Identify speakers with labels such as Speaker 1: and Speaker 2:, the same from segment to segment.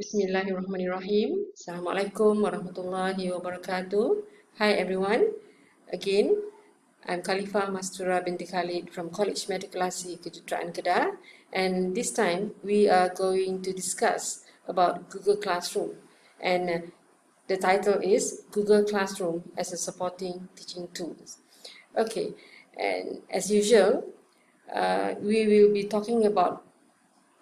Speaker 1: Bismillahirrahmanirrahim. Assalamualaikum warahmatullahi wabarakatuh. Hi everyone. Again, I'm Khalifah Mastura binti Khalid from College Matrikulasi Kejuruteraan Kedah, and this time we are going to discuss about Google Classroom, and the title is Google Classroom as a supporting teaching tools. Okay, and as usual, we will be talking about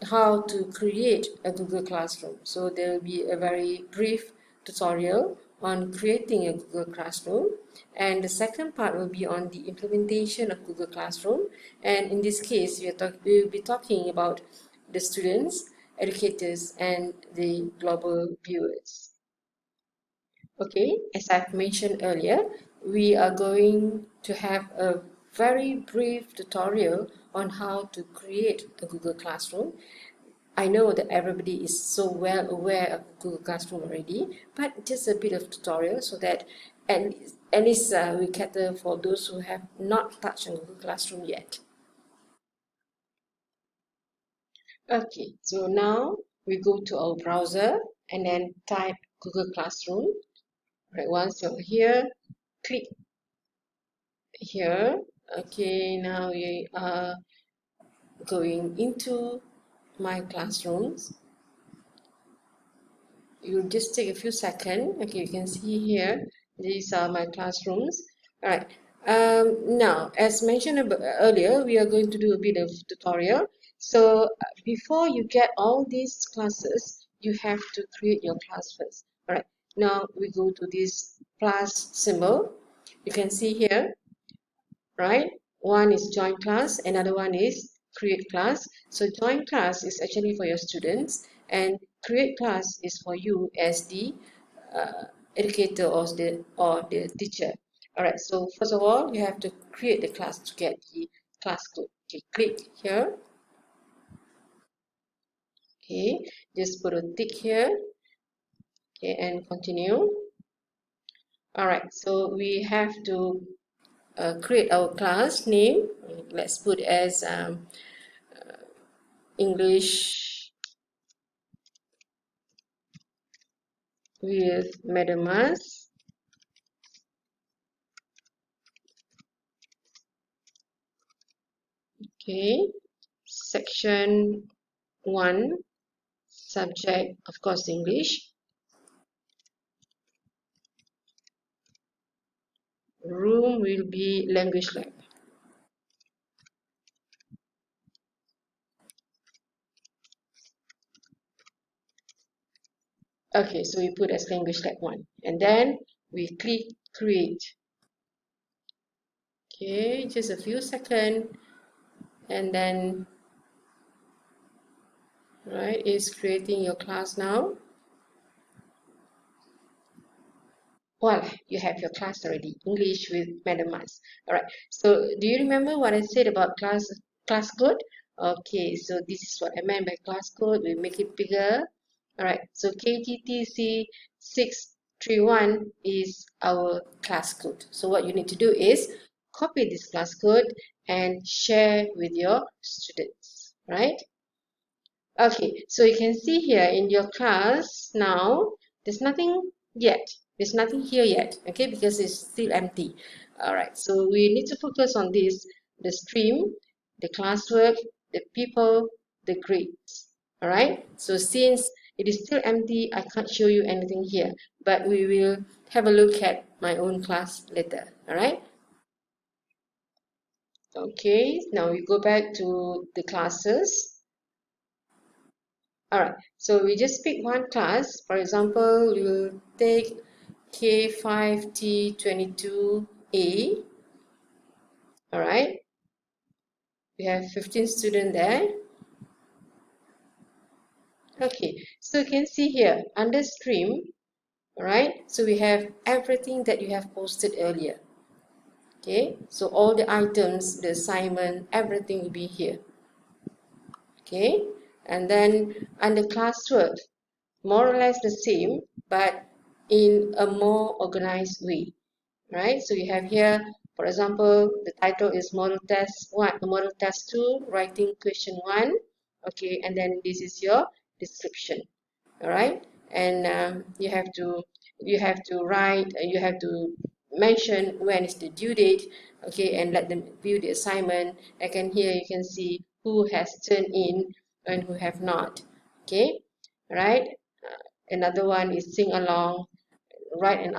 Speaker 1: how to create a Google Classroom. So there will be a very brief tutorial on creating a Google Classroom, and the second part will be on the implementation of Google Classroom, and in this case we will be talking about the students, educators, and the global viewers. Okay, as I've mentioned earlier, we are going to have a very brief tutorial on how to create a Google Classroom. I know that everybody is so well aware of Google Classroom already, but just a bit of tutorial so that at least we cater for those who have not touched on Google Classroom yet. Okay, so now we go to our browser and then type Google Classroom. Right, once you're here, click here. Okay, now we are going into my classrooms. You just take a few seconds. Okay, you can see here, these are my classrooms. All right. Now, as mentioned earlier, we are going to do a bit of tutorial. So before you get all these classes, you have to create your class first. All right. Now we go to this plus symbol. You can see here, right? One is join class, another one is create class. So join class is actually for your students, and create class is for you as the educator or the teacher. All right, so first of all, you have to create the class to get the class code. Okay, click here. Okay, just put a tick here. Okay, and continue. All right, so we have to create our class name. Let's put as English with Madam Mas. Okay, section 1, subject, of course, English. Room will be language lab. Okay, so we put as language lab 1, and then we click create. Okay, just a few seconds, and then right, it's creating your class now. Well, you have your class already, English with Madam Mas. All right, so do you remember what I said about class code? Okay, so this is what I meant by class code. We make it bigger. All right, so KTTC 631 is our class code. So what you need to do is copy this class code and share with your students, right? Okay, so you can see here in your class now, there's nothing yet. There's nothing here yet, okay, because it's still empty. All right, so we need to focus on this, the stream, the classwork, the people, the grades. All right, so since it is still empty, I can't show you anything here, but we will have a look at my own class later. All right. Okay, now we go back to the classes. All right, so we just pick one class. For example, we will take K5T22A. All right, we have 15 students there. Okay, so you can see here under stream, all right, so we have everything that you have posted earlier. Okay, so all the items, the assignment, everything will be here. Okay, and then under classwork, more or less the same, but in a more organized way, right? So you have here, for example, the title is Model Test 1, Model Test 2, Writing Question 1, okay, and then this is your description. all right? And you have to write, you have to mention when is the due date, okay, and let them view the assignment. And here you can see who has turned in and who have not, okay, right? Another one is sing along, write an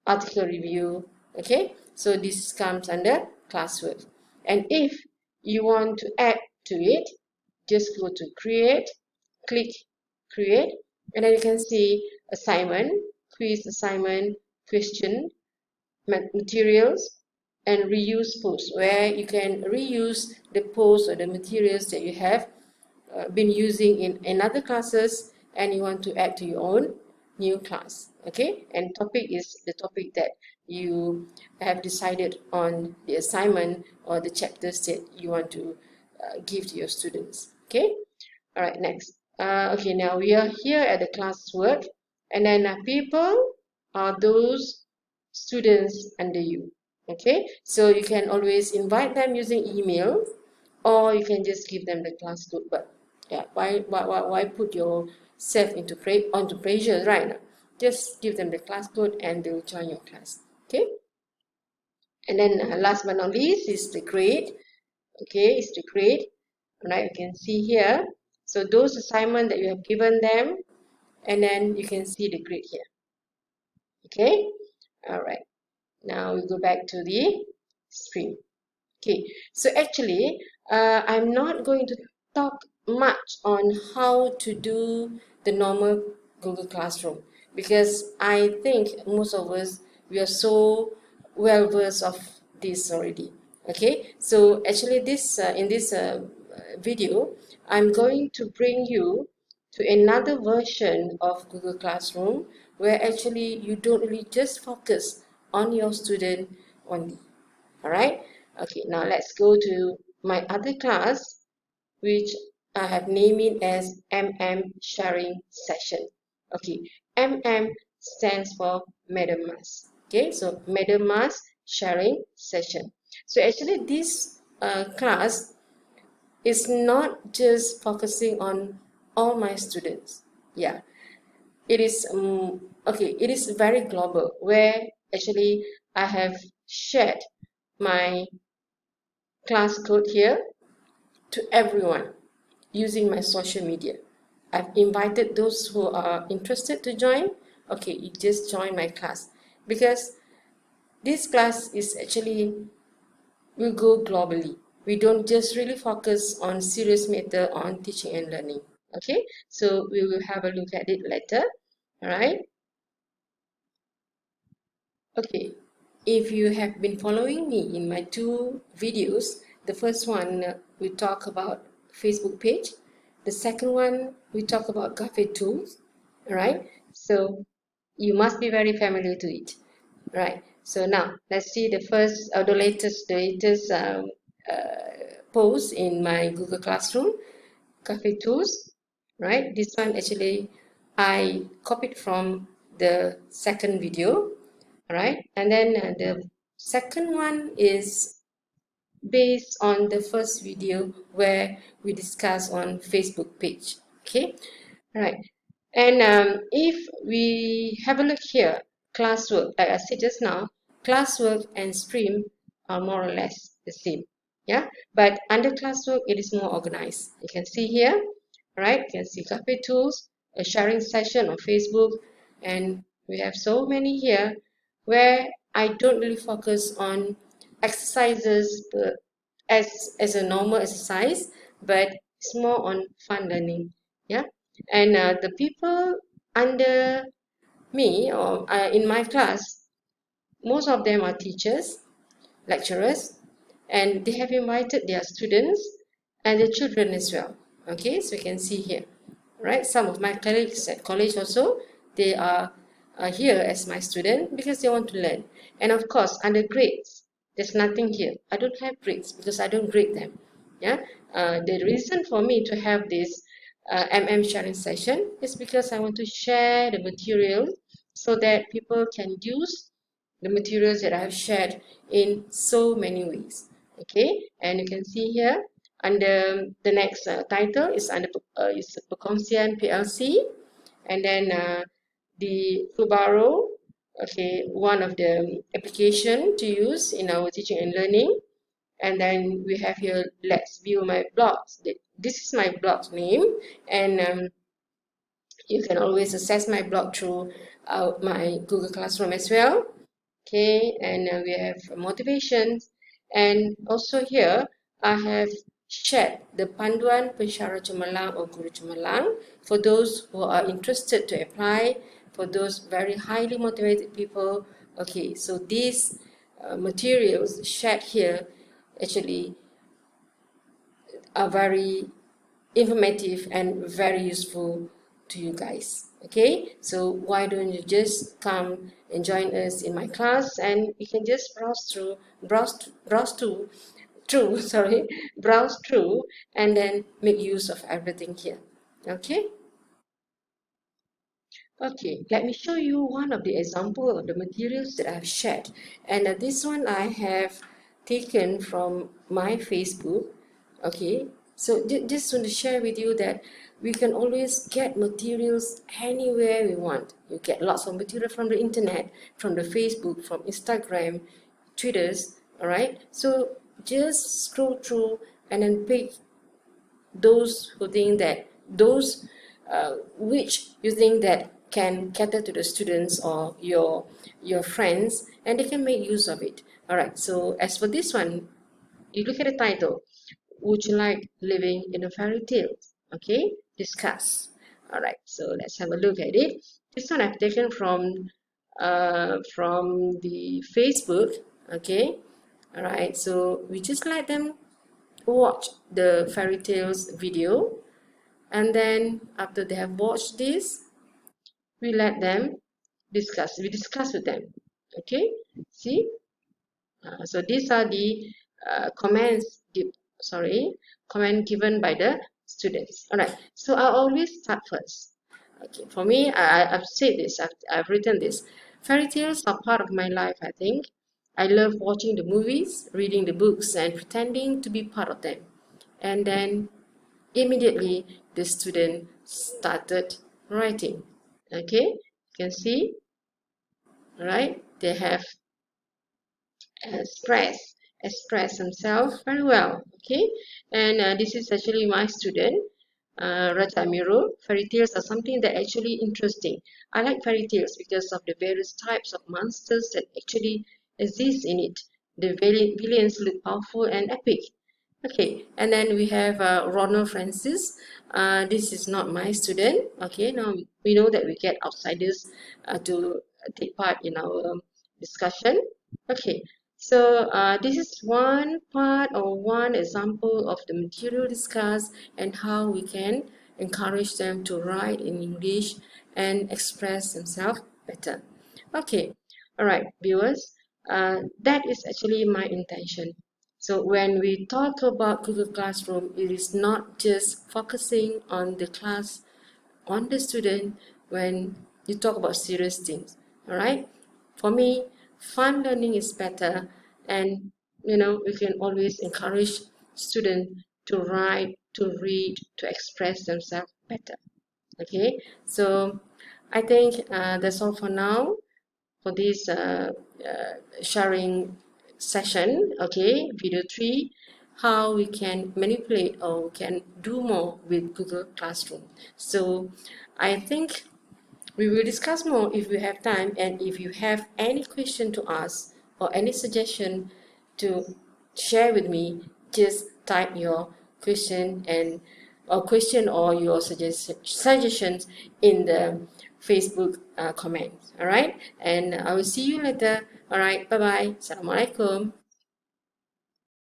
Speaker 1: article review, okay? So this comes under classwork. And if you want to add to it, just go to create, click create, and then you can see assignment, quiz assignment, question, materials, and reuse posts, where you can reuse the posts or the materials that you have been using in other classes and you want to add to your own new class, okay? And topic is the topic that you have decided on the assignment or the chapters that you want to give to your students, okay? All right, next. Okay, now we are here at the classwork, and then people are those students under you, okay? So you can always invite them using email, or you can just give them the class code. But yeah, why put yourself onto pressure, right? Now? Just give them the class code and they'll join your class, okay? And then last but not least is the grade, okay? It's the grade, right? You can see here. So those assignments that you have given them, and then you can see the grade here, okay? All right. Now we go back to the stream. Okay, so actually, I'm not going to talk much on how to do the normal Google Classroom because I think most of us, we are so well versed of this already. Okay, so actually in this video, I'm going to bring you to another version of Google Classroom where actually you don't really just focus on your student only. All right. Okay, now let's go to my other class, which I have named it as sharing session. Okay, stands for Madam Mas. Okay, so Madam Mas sharing session. So actually this class is not just focusing on all my students. Yeah, it is okay, it is very global where actually I have shared my class code here to everyone using my social media. I've invited those who are interested to join. Okay, you just join my class because this class is actually will go globally. We don't just really focus on serious matter on teaching and learning. Okay, so we will have a look at it later. All right. Okay, if you have been following me in my two videos, the first one we talk about Facebook page, the second one we talk about cafe tools, right? So you must be very familiar to it, right? So now let's see the first or the latest post in my Google Classroom, cafe tools, right? This one actually I copied from the second video, right? And then the second one is based on the first video where we discuss on Facebook page, okay? Right. And if we have a look here, classwork, like I said just now, classwork and stream are more or less the same. Yeah. But under classwork, it is more organized. You can see here, right? You can see cafe tools, a sharing session on Facebook, and we have so many here where I don't really focus on exercises as a normal exercise, but it's more on fun learning. Yeah. And the people under me or in my class, most of them are teachers, lecturers, and they have invited their students and their children as well. Okay, so you can see here, right? Some of my colleagues at college also, they are here as my student because they want to learn. And of course, under grades, there's nothing here. I don't have grades because I don't grade them. Yeah, the reason for me to have this sharing session is because I want to share the material so that people can use the materials that I have shared in so many ways. Okay, and you can see here under the next title is under is perkongsian PLC, and then the Fubaro, okay, one of the application to use in our teaching and learning. And then we have here, let's view my blogs. This is my blog name, and you can always access my blog through my Google Classroom as well. Okay, and we have motivations, and also here I have shared the Panduan Pensyarah Cemerlang or Guru Cemerlang for those who are interested to apply, for those very highly motivated people. Okay, so these materials shared here actually are very informative and very useful to you guys. Okay, so why don't you just come and join us in my class, and you can just browse through and then make use of everything here. Okay. Okay, let me show you one of the example of the materials that I've shared. And this one I have taken from my Facebook. Okay, so just want to share with you that we can always get materials anywhere we want. You get lots of material from the internet, from the Facebook, from Instagram, Twitters, all right? So just scroll through and then pick those who think that those which you think that can cater to the students or your friends, and they can make use of it. All right, so as for this one, you look at the title, would you like living in a fairy tale? Okay, discuss. All right, so let's have a look at it. This one I've taken from the Facebook. Okay, all right, so we just let them watch the fairy tales video, and then after they have watched this, we let them discuss with them. Okay, see, so these are the comment given by the students. All right, so I always start first. Okay, for me, I've said this, I've written this. Fairy tales are part of my life, I think. I love watching the movies, reading the books, and pretending to be part of them. And then immediately the student started writing. Okay, you can see, right? They have express themselves very well. Okay, and this is actually my student, Raja Miro. Fairy tales are something that actually interesting. I like fairy tales because of the various types of monsters that actually exist in it. The villains look powerful and epic. Okay, and then we have Ronald Francis. This is not my student. Okay, now we know that we get outsiders to take part in our discussion. Okay, so this is one part or one example of the material discussed and how we can encourage them to write in English and express themselves better. Okay, all right, viewers, that is actually my intention. So when we talk about Google Classroom, it is not just focusing on the class, on the student when you talk about serious things. All right? For me, fun learning is better, and we can always encourage students to write, to read, to express themselves better. Okay, so I think that's all for now for this sharing session. Okay, video 3, how we can manipulate or can do more with Google Classroom. So I think we will discuss more if we have time, and if you have any question to ask or any suggestion to share with me, just type your question or your suggestions in the Facebook comments. All right, and I will see you later. All right, bye bye. Assalamualaikum.